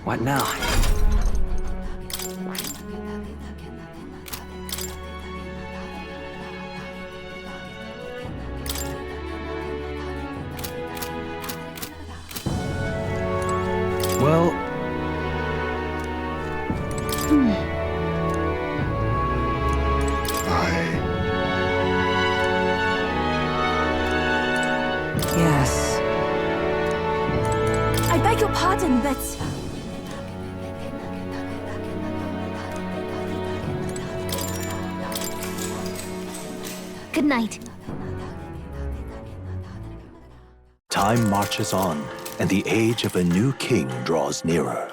What now? Well... Yes. I beg your pardon, but... Good night. Time marches on, and the age of a new king draws nearer.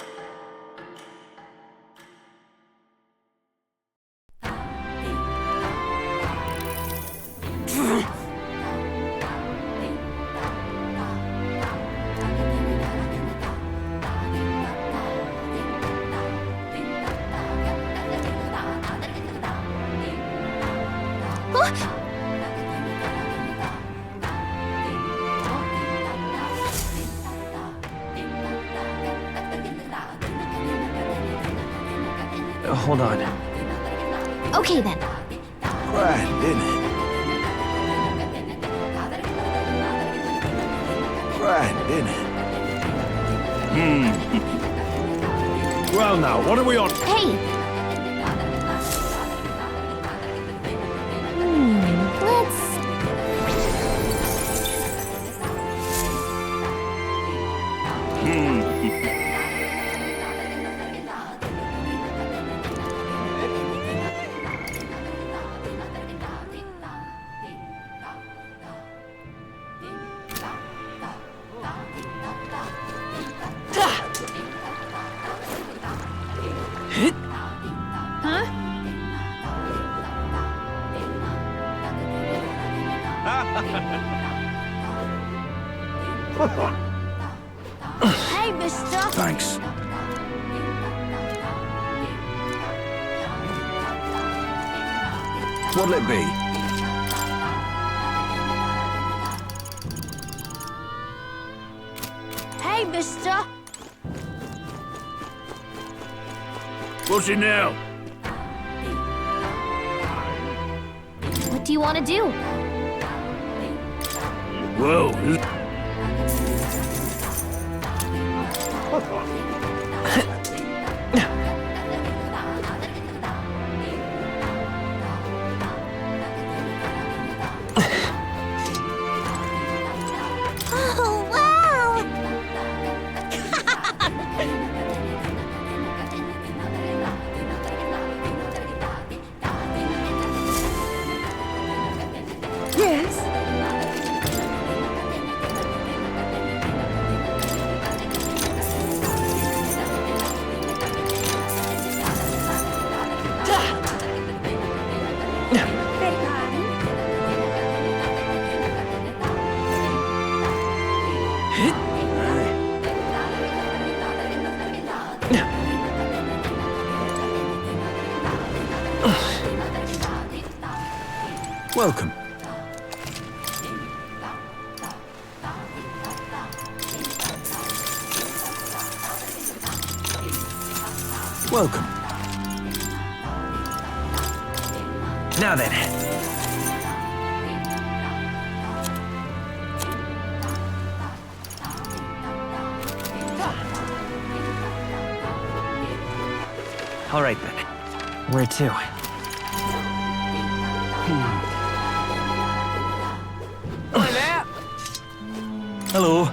Hold on. Okay then. Grand, isn't it? Grand, isn't it? Well now, what are we on? Hey! Let's... Hey, mister! Thanks. What'll it be? Hey, mister! What's it now? What do you want to do? Whoa. Oh, wow! Yes? Welcome. Welcome. Now then. All right then. Where to? Hello.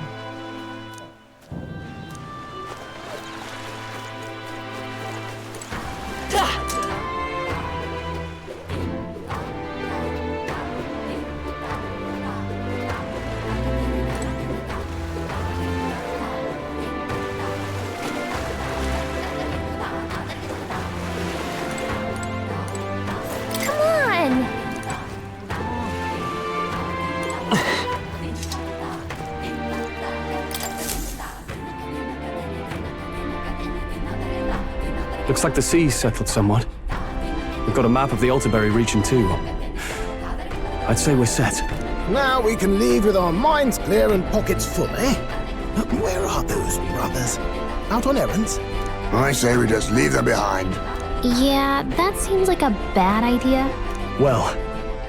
Come on! Looks like the sea's settled somewhat. We've got a map of the Alterberry region too. I'd say we're set. Now we can leave with our minds clear and pockets full, eh? But where are those brothers? Out on errands? I say we just leave them behind. Yeah, that seems like a bad idea. Well,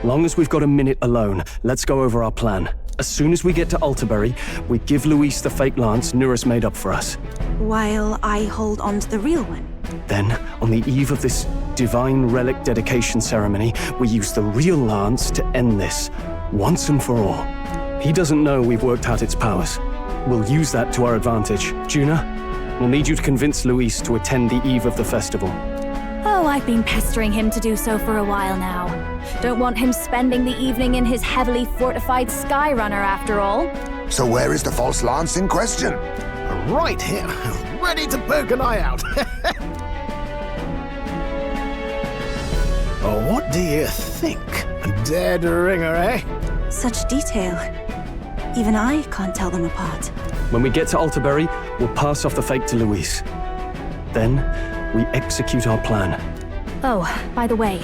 long as we've got a minute alone, let's go over our plan. As soon as we get to Altabury, we give Luis the fake lance Nuris made up for us. While I hold on to the real one. Then, on the eve of this divine relic dedication ceremony, we use the real lance to end this, once and for all. He doesn't know we've worked out its powers. We'll use that to our advantage. Juna, we'll need you to convince Luis to attend the eve of the festival. Oh, I've been pestering him to do so for a while now. Don't want him spending the evening in his heavily fortified Skyrunner after all. So where is the false lance in question? Right here, ready to poke an eye out. Oh, what do you think? A dead ringer, eh? Such detail. Even I can't tell them apart. When we get to Altabury, we'll pass off the fake to Luis. Then, we execute our plan. Oh, by the way,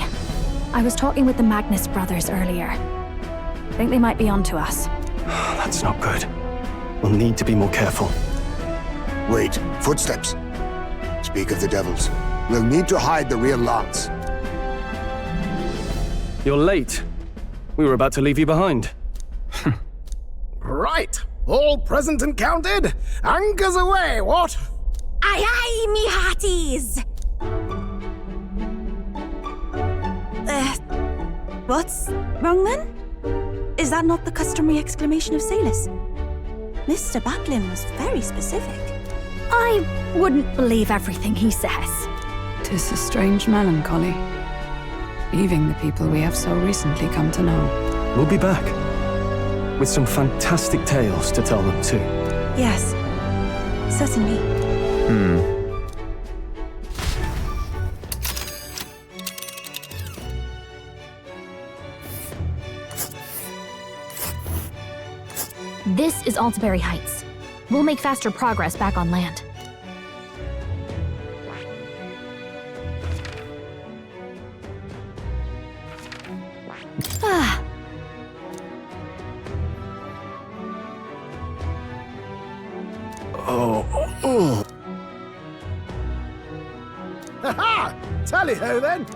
I was talking with the Magnus brothers earlier. Think they might be onto us. That's not good. We'll need to be more careful. Wait, footsteps. Speak of the devils. We'll need to hide the real lance. You're late. We were about to leave you behind. Right, all present and counted? Anchors away, what? Aye aye, me hearties! What's wrong then? Is that not the customary exclamation of Salus? Mr. Batlin was very specific. I wouldn't believe everything he says. 'Tis a strange melancholy, leaving the people we have so recently come to know. We'll be back. With some fantastic tales to tell them too. Yes, certainly. This is Altabury Heights. We'll make faster progress back on land. Ah. Oh. Ha-ha! Tally-ho then!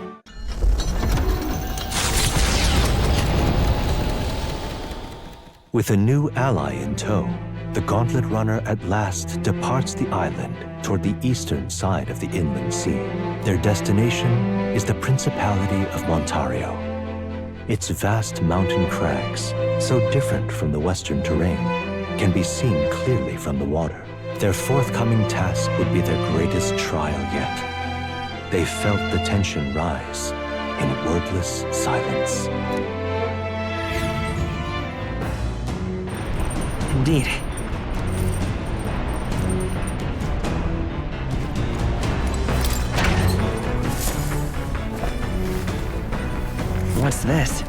With a new ally in tow, the Gauntlet Runner at last departs the island toward the eastern side of the inland sea. Their destination is the Principality of Montario. Its vast mountain crags, so different from the western terrain, can be seen clearly from the water. Their forthcoming task would be their greatest trial yet. They felt the tension rise in wordless silence. Indeed. What's this?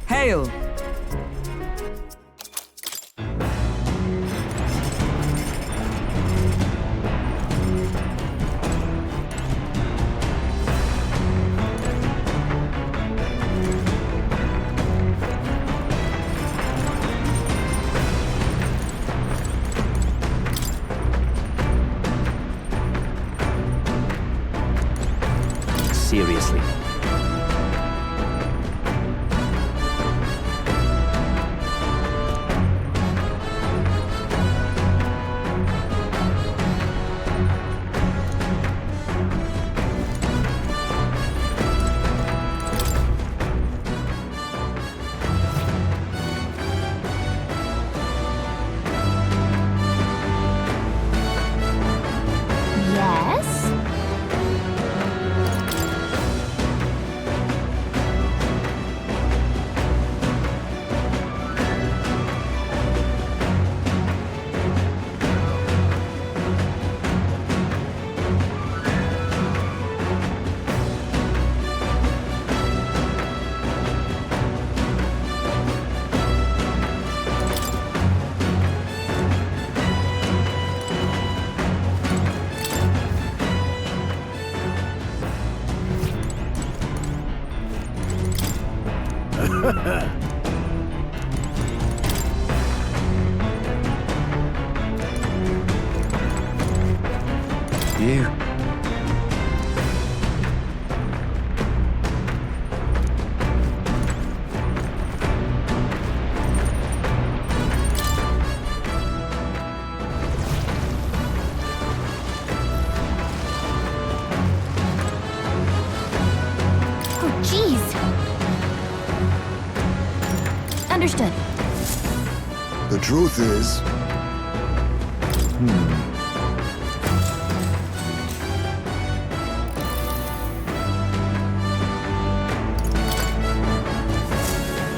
Hail! Seriously. Yes? You. Oh, jeez. Understood. The truth is...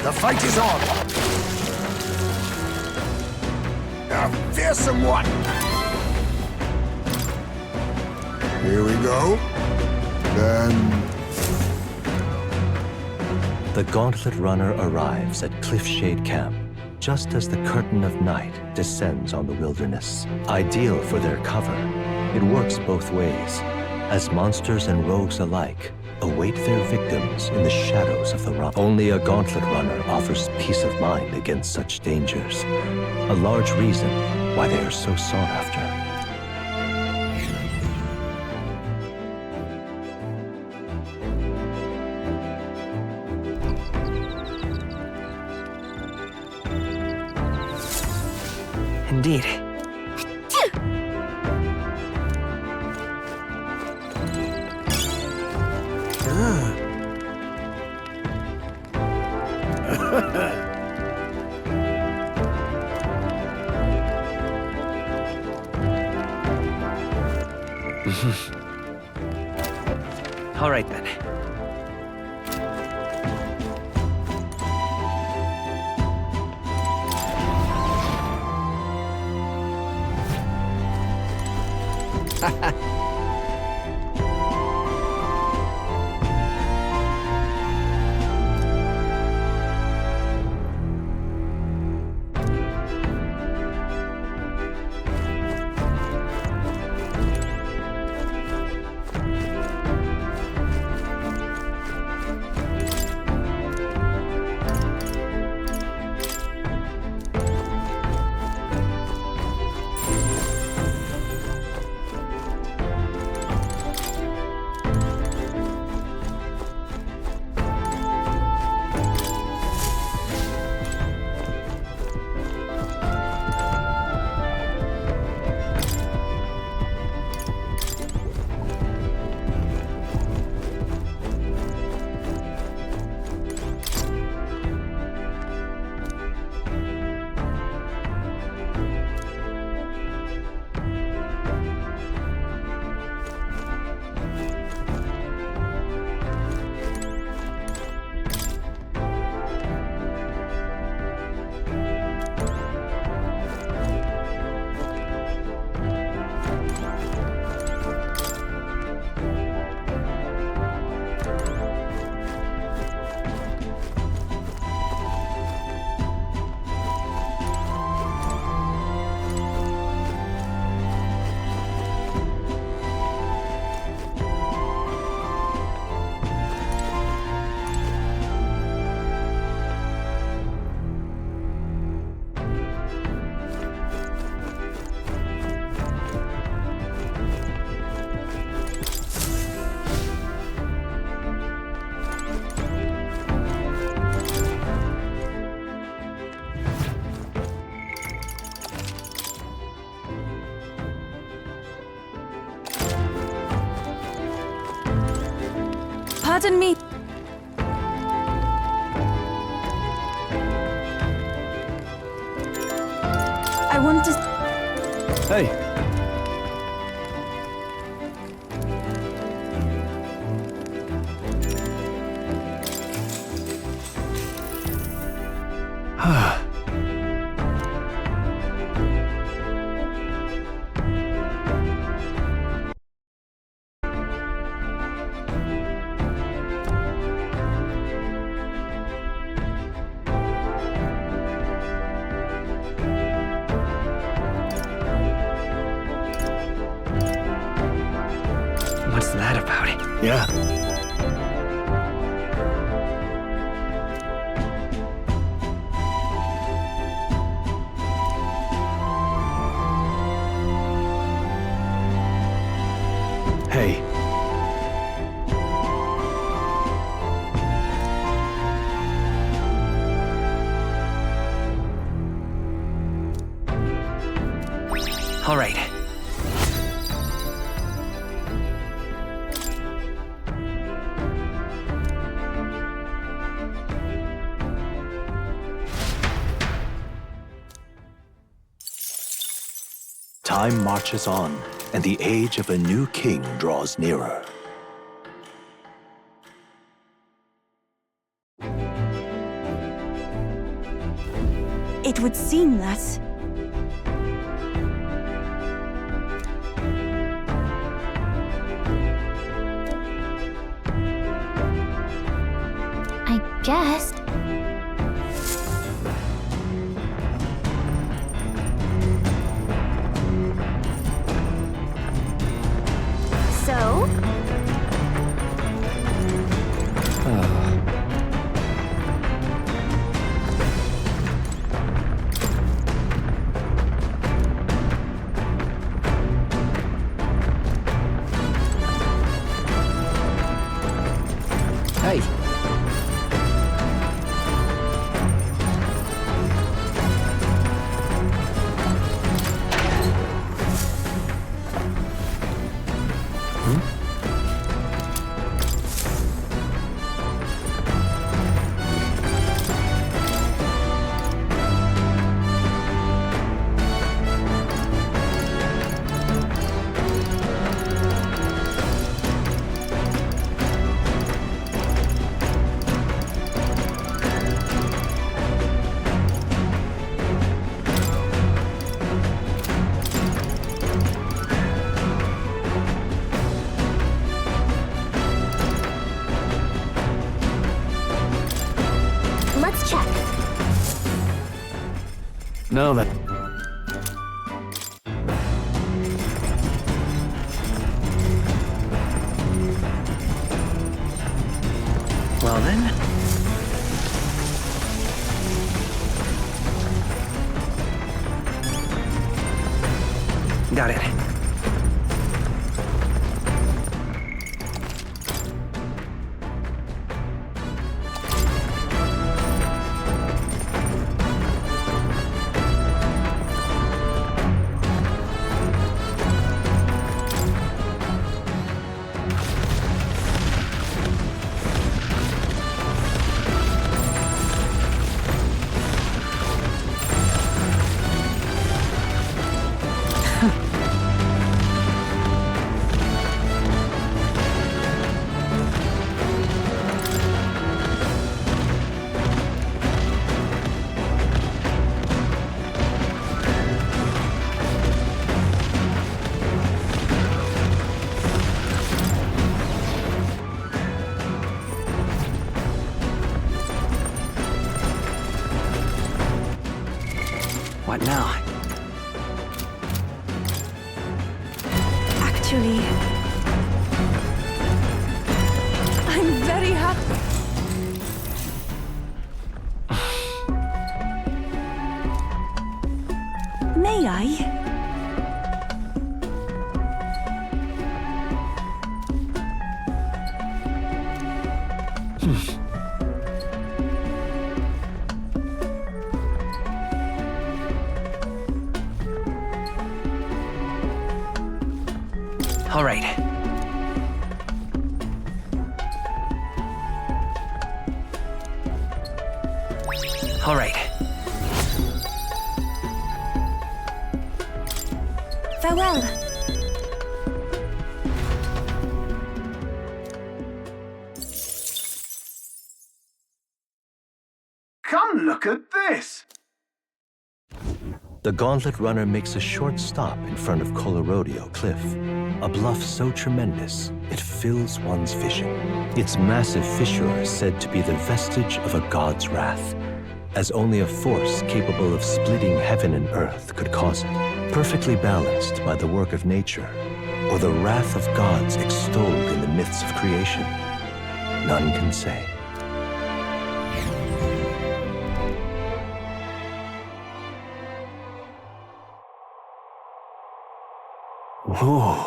The fight is on! A fearsome one! Here we go. Then... The Gauntlet Runner arrives at Cliffshade Camp just as the curtain of night descends on the wilderness. Ideal for their cover, it works both ways, as monsters and rogues alike await their victims in the shadows of the rock. Only a Gauntlet Runner offers peace of mind against such dangers, a large reason why they are so sought after. Indeed. All right then. Pardon me. I want to... Hey, What's that about? yeah. All right. Time marches on, and the age of a new king draws nearer. It would seem that... I guess. So? Hey. Let's check. Now then. Well then. Got it. What now? Actually... I'm very happy. May I? All right. All right. Farewell. Come look at this! The Gauntlet Runner makes a short stop in front of Colorodeo Cliff, a bluff so tremendous it fills one's vision. Its massive fissure is said to be the vestige of a god's wrath, as only a force capable of splitting heaven and earth could cause it. Perfectly balanced by the work of nature, or the wrath of gods extolled in the myths of creation, none can say. Whoa.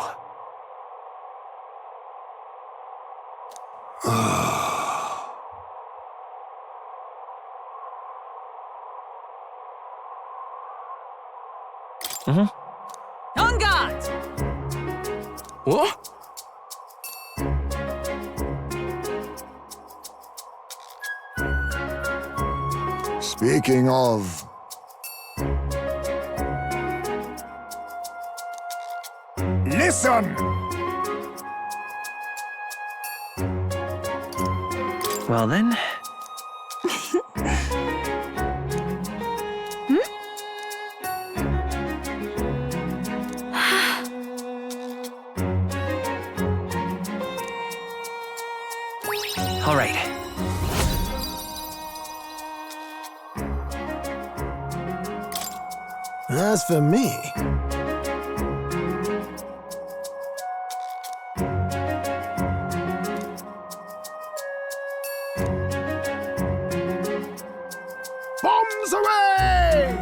What? Speaking of... Listen! Well then, all right. As for me... Bombs away!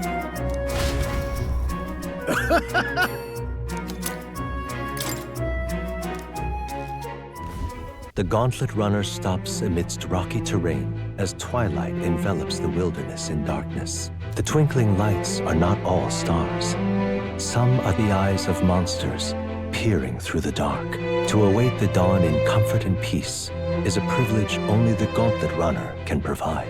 The Gauntlet Runner stops amidst rocky terrain as twilight envelops the wilderness in darkness. The twinkling lights are not all stars. Some are the eyes of monsters peering through the dark. To await the dawn in comfort and peace is a privilege only the Gauntlet Runner can provide.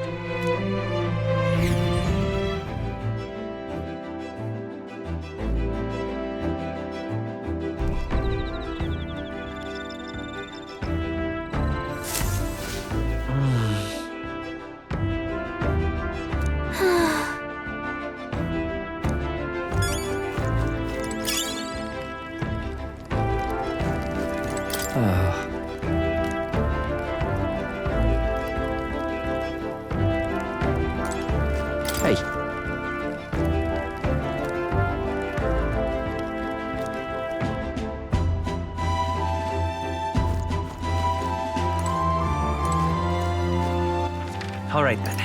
Hey. All right then.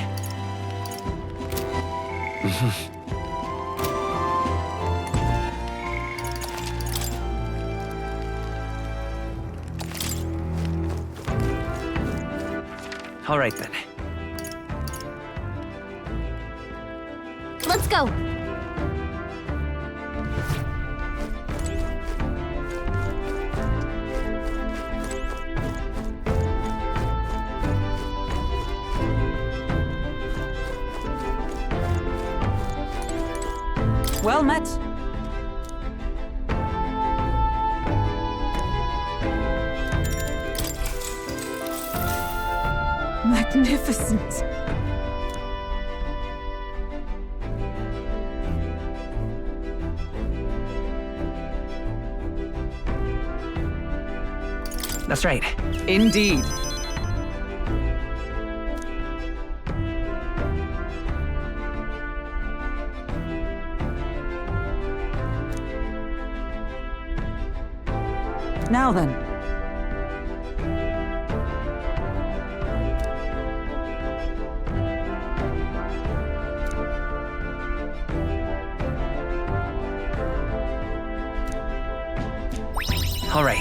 All right then. Let's go! Well met. Magnificent. That's right. Indeed. Now then. All right.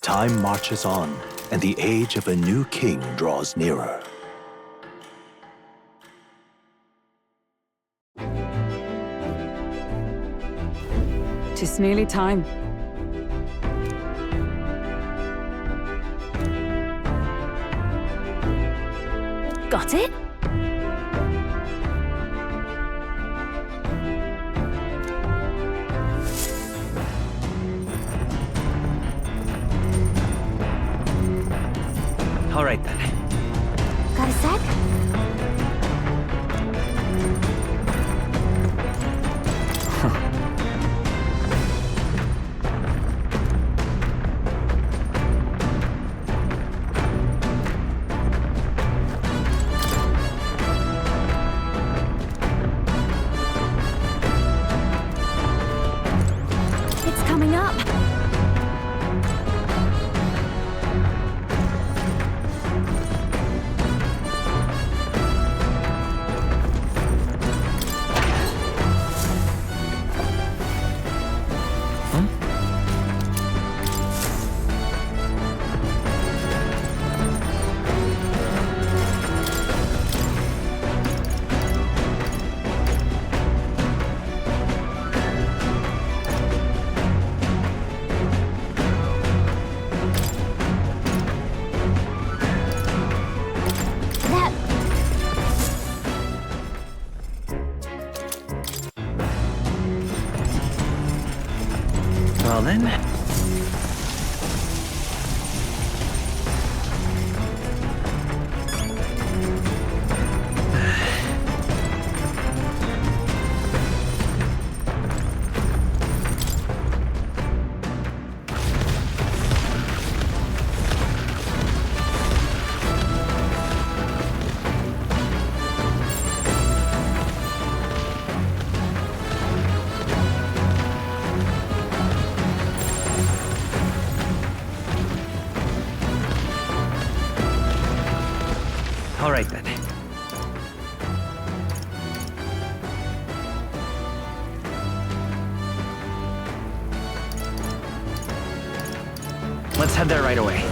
Time marches on, and the age of a new king draws nearer. Tis nearly time. Got it? All right then. Got a sec? It's coming up. Malin? All right then. Let's head there right away.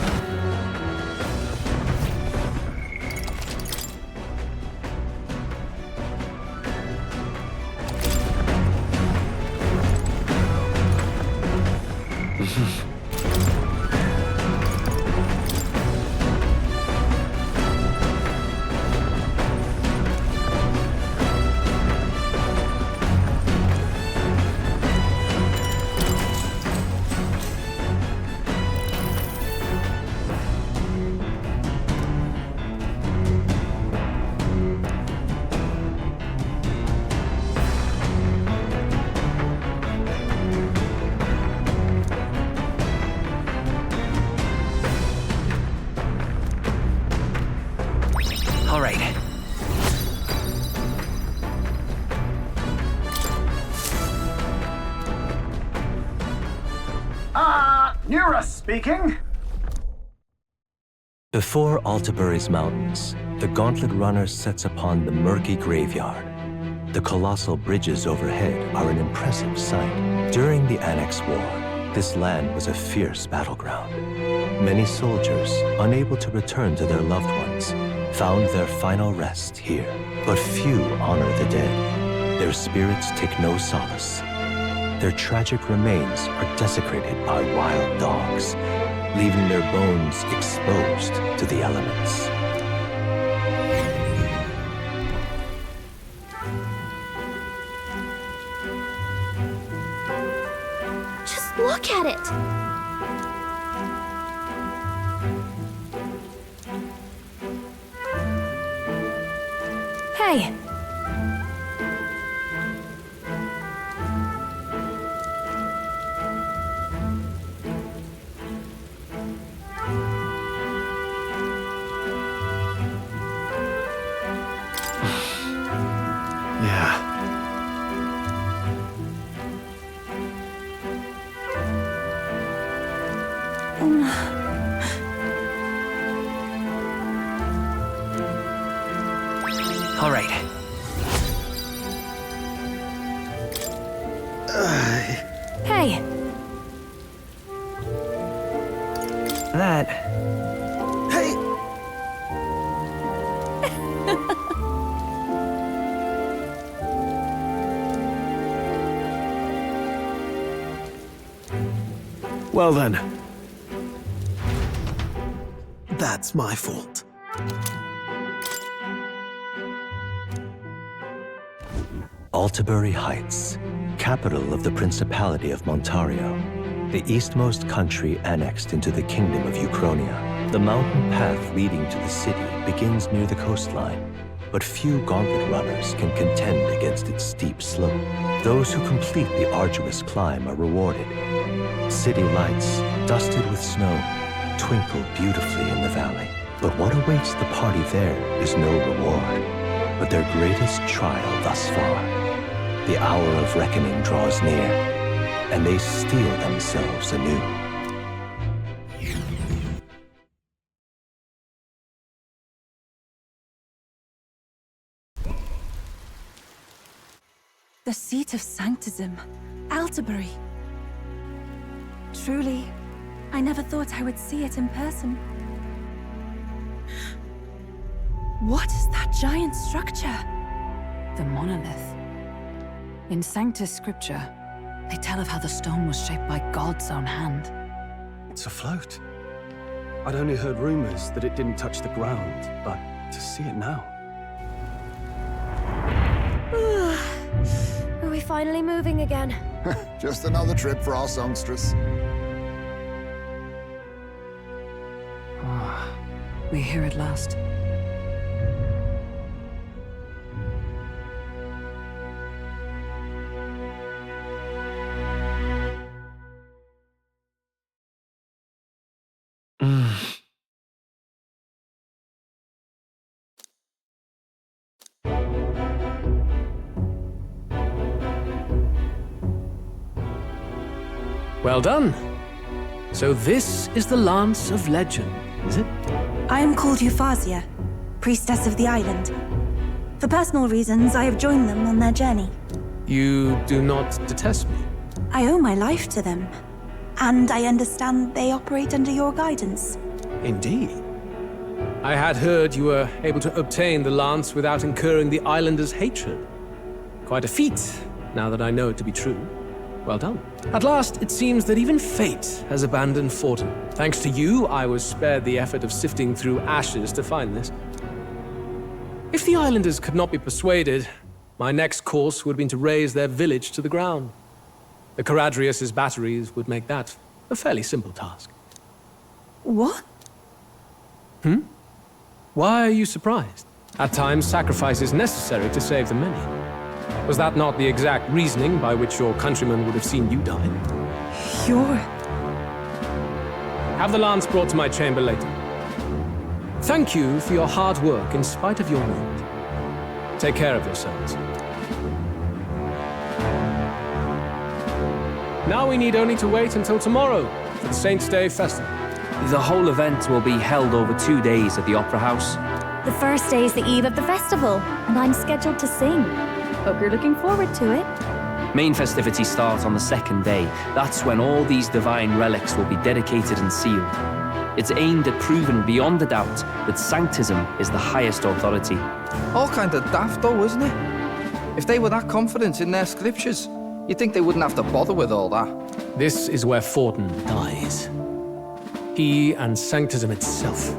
All right. Nura speaking. Before Altabury's mountains, the Gauntlet Runner sets upon the murky graveyard. The colossal bridges overhead are an impressive sight. During the Annex War, this land was a fierce battleground. Many soldiers, unable to return to their loved ones, found their final rest here. But few honor the dead. Their spirits take no solace. Their tragic remains are desecrated by wild dogs, leaving their bones exposed to the elements. Just look at it! Hey! Yeah. All right. Hey! That... Hey! Well then. That's my fault. Altabury Heights, capital of the Principality of Montario, the eastmost country annexed into the Kingdom of Uchronia. The mountain path leading to the city begins near the coastline, but few Gauntlet runners can contend against its steep slope. Those who complete the arduous climb are rewarded. City lights, dusted with snow, twinkle beautifully in the valley. But what awaits the party there is no reward, but their greatest trial thus far. The hour of reckoning draws near, and they steel themselves anew. The seat of sanctism, Altabury. Truly, I never thought I would see it in person. What is that giant structure? The monolith. In Sanctus Scripture, they tell of how the stone was shaped by God's own hand. It's afloat. I'd only heard rumors that it didn't touch the ground, but to see it now. Are we finally moving again? Just another trip for our songstress. We're here at last. Well done. So this is the Lance of Legend, is it? I am called ReFantazio, priestess of the island. For personal reasons, I have joined them on their journey. You do not detest me? I owe my life to them, and I understand they operate under your guidance. Indeed. I had heard you were able to obtain the lance without incurring the islanders' hatred. Quite a feat, now that I know it to be true. Well done. At last, it seems that even fate has abandoned Fortin. Thanks to you, I was spared the effort of sifting through ashes to find this. If the islanders could not be persuaded, my next course would have been to raze their village to the ground. The Caradrius' batteries would make that a fairly simple task. What? Why are you surprised? At times, sacrifice is necessary to save the many. Was that not the exact reasoning by which your countrymen would have seen you die? Have the lance brought to my chamber later. Thank you for your hard work in spite of your wound. Take care of yourselves. Now we need only to wait until tomorrow for the Saints' Day festival. The whole event will be held over 2 days at the Opera House. The first day is the eve of the festival, and I'm scheduled to sing. Hope you're looking forward to it. Main festivities start on the second day. That's when all these divine relics will be dedicated and sealed. It's aimed at proving beyond a doubt that Sanctism is the highest authority. All kind of daft though, isn't it? If they were that confident in their scriptures, you'd think they wouldn't have to bother with all that. This is where Fortin dies. He and Sanctism itself.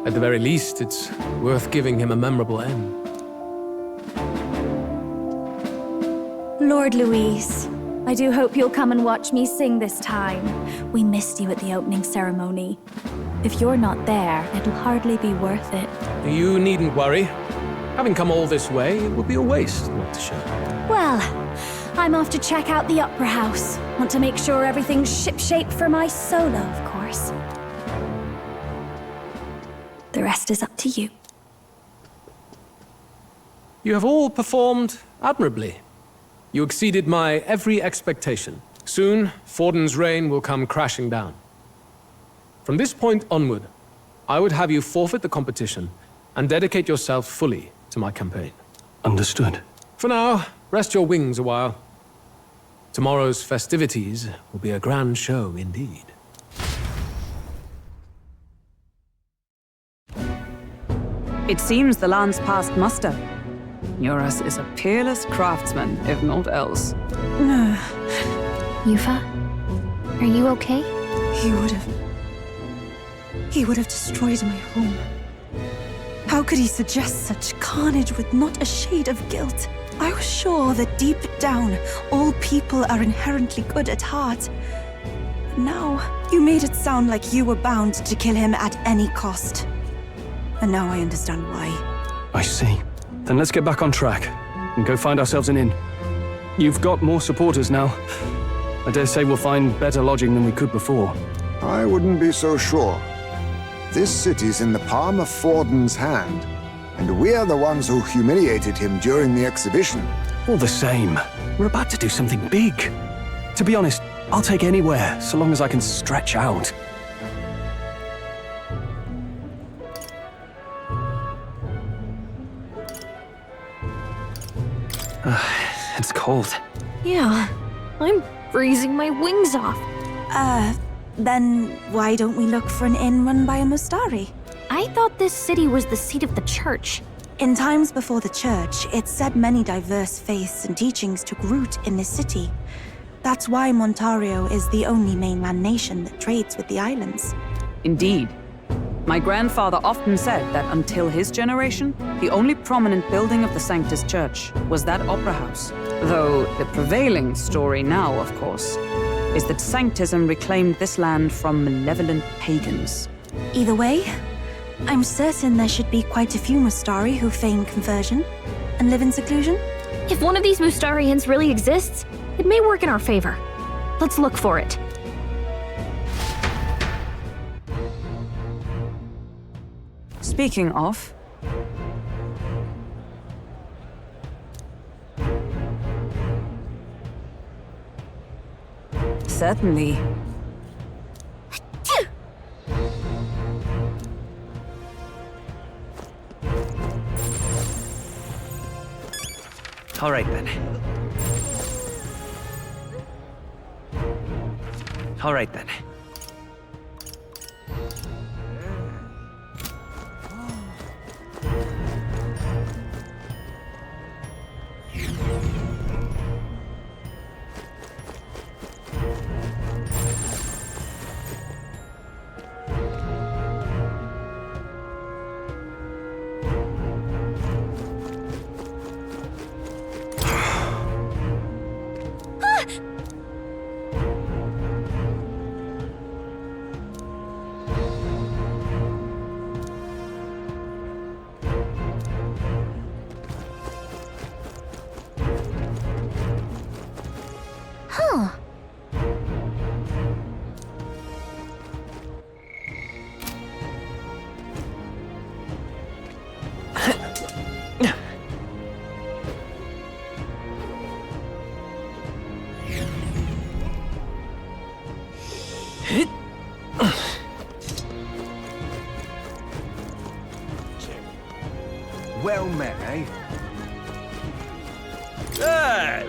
At the very least, it's worth giving him a memorable end. Lord Louise, I do hope you'll come and watch me sing this time. We missed you at the opening ceremony. If you're not there, it'll hardly be worth it. You needn't worry. Having come all this way, it would be a waste not to show. Well, I'm off to check out the Opera House. Want to make sure everything's shipshape for my solo, of course. The rest is up to you. You have all performed admirably. You exceeded my every expectation. Soon, Fortin's reign will come crashing down. From this point onward, I would have you forfeit the competition and dedicate yourself fully to my campaign. Understood. For now, rest your wings a while. Tomorrow's festivities will be a grand show indeed. It seems the land's passed muster. Eurus is a peerless craftsman, if not else. Yufa, are you okay? He would have destroyed my home. How could he suggest such carnage with not a shade of guilt? I was sure that deep down, all people are inherently good at heart. But now, you made it sound like you were bound to kill him at any cost. And now I understand why. I see. Then let's get back on track and go find ourselves an inn. You've got more supporters now. I dare say we'll find better lodging than we could before. I wouldn't be so sure. This city's in the palm of Fortin's hand, and we're the ones who humiliated him during the exhibition. All the same, we're about to do something big. To be honest, I'll take anywhere, so long as I can stretch out. It's cold. Yeah, I'm freezing my wings off. Then why don't we look for an inn run by a Mustari? I thought this city was the seat of the church. In times before the church, it said many diverse faiths and teachings took root in this city. That's why Montario is the only mainland nation that trades with the islands. Indeed. My grandfather often said that until his generation, the only prominent building of the Sanctus Church was that opera house. Though the prevailing story now, of course, is that Sanctism reclaimed this land from malevolent pagans. Either way, I'm certain there should be quite a few Mustari who feign conversion and live in seclusion. If one of these Mustarians really exists, it may work in our favor. Let's look for it. Speaking of... Certainly. All right, then. All right, then. Well met, eh? Hey!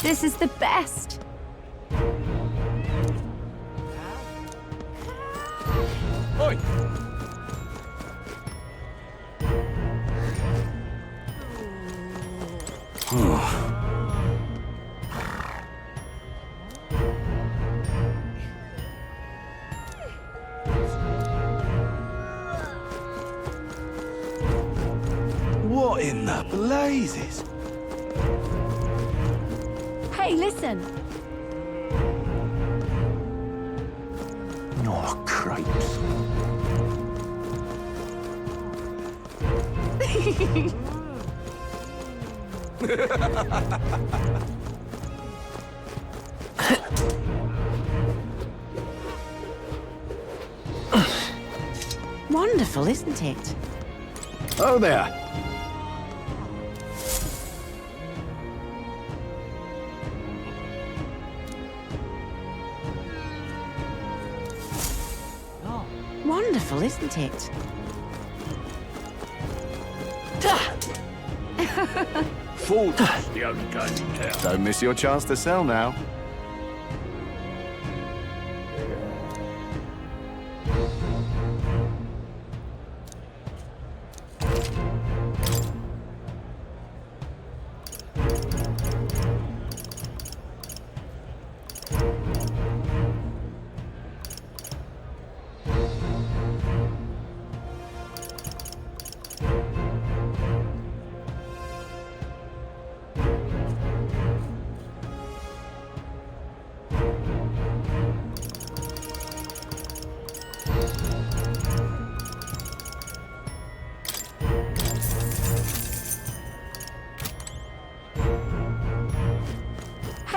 This is the best. Oi! What in the blazes? Hey, listen. Oh, cripes. Wonderful, isn't it? Oh there. Wonderful, isn't it? Fools, the only game in town. Don't miss your chance to sell now.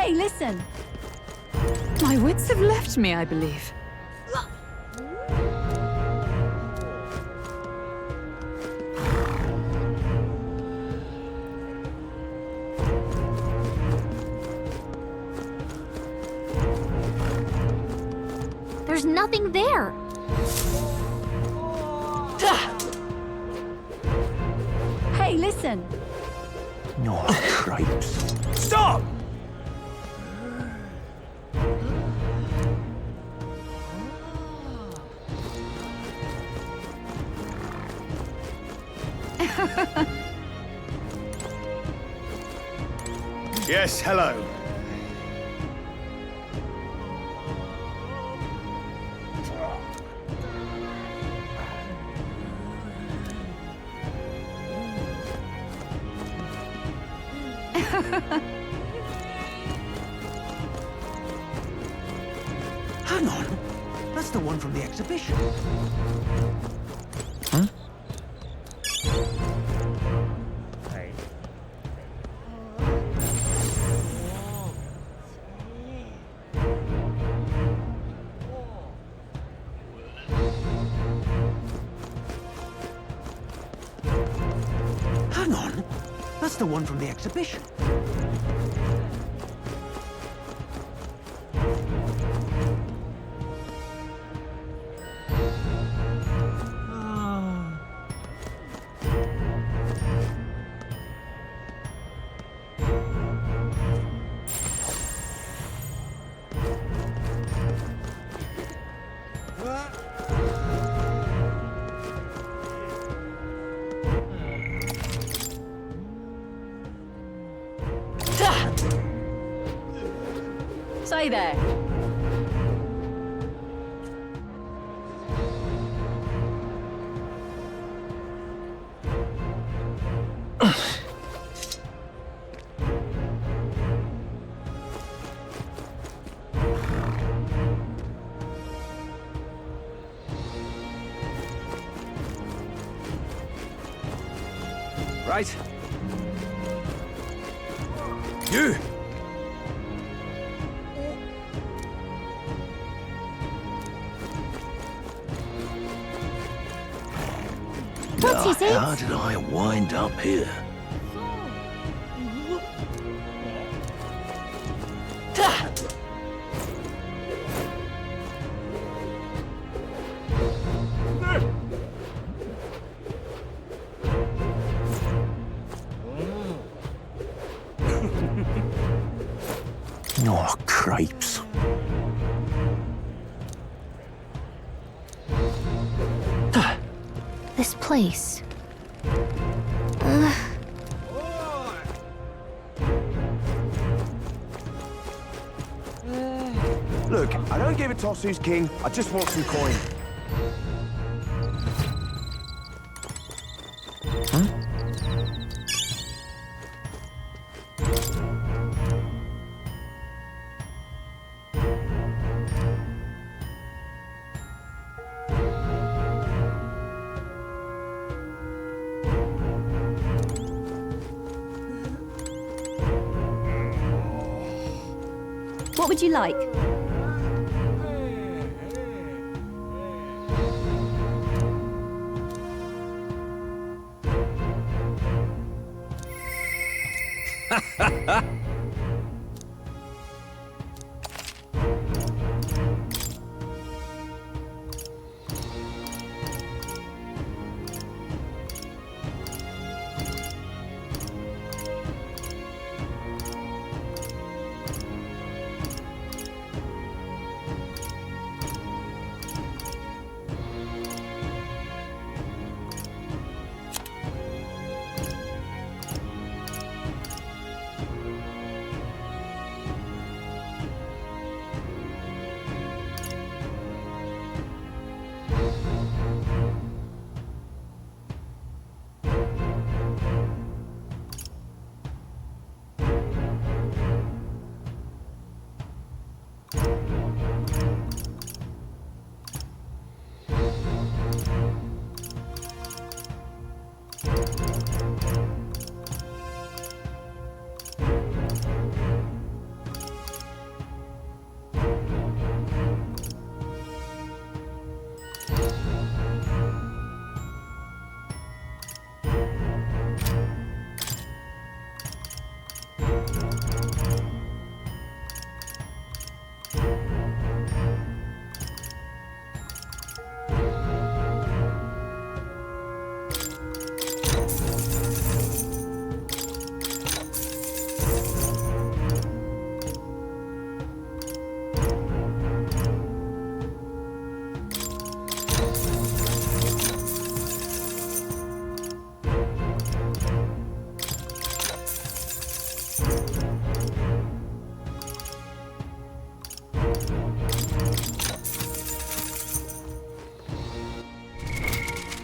Hey, listen. My wits have left me, I believe. There's nothing there. Hey, listen. Oh, cripes. Stop! Yes, hello. Hang on. That's the one from the exhibition. Huh? Hang on. That's the one from the exhibition. Say there. Right. You! What's his it? How did I wind up here? Oh, cripes. This place. Look, I don't give a toss who's king. I just want some coin. What would you like?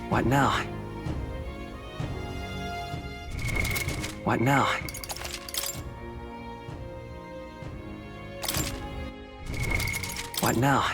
What now? What now? What now?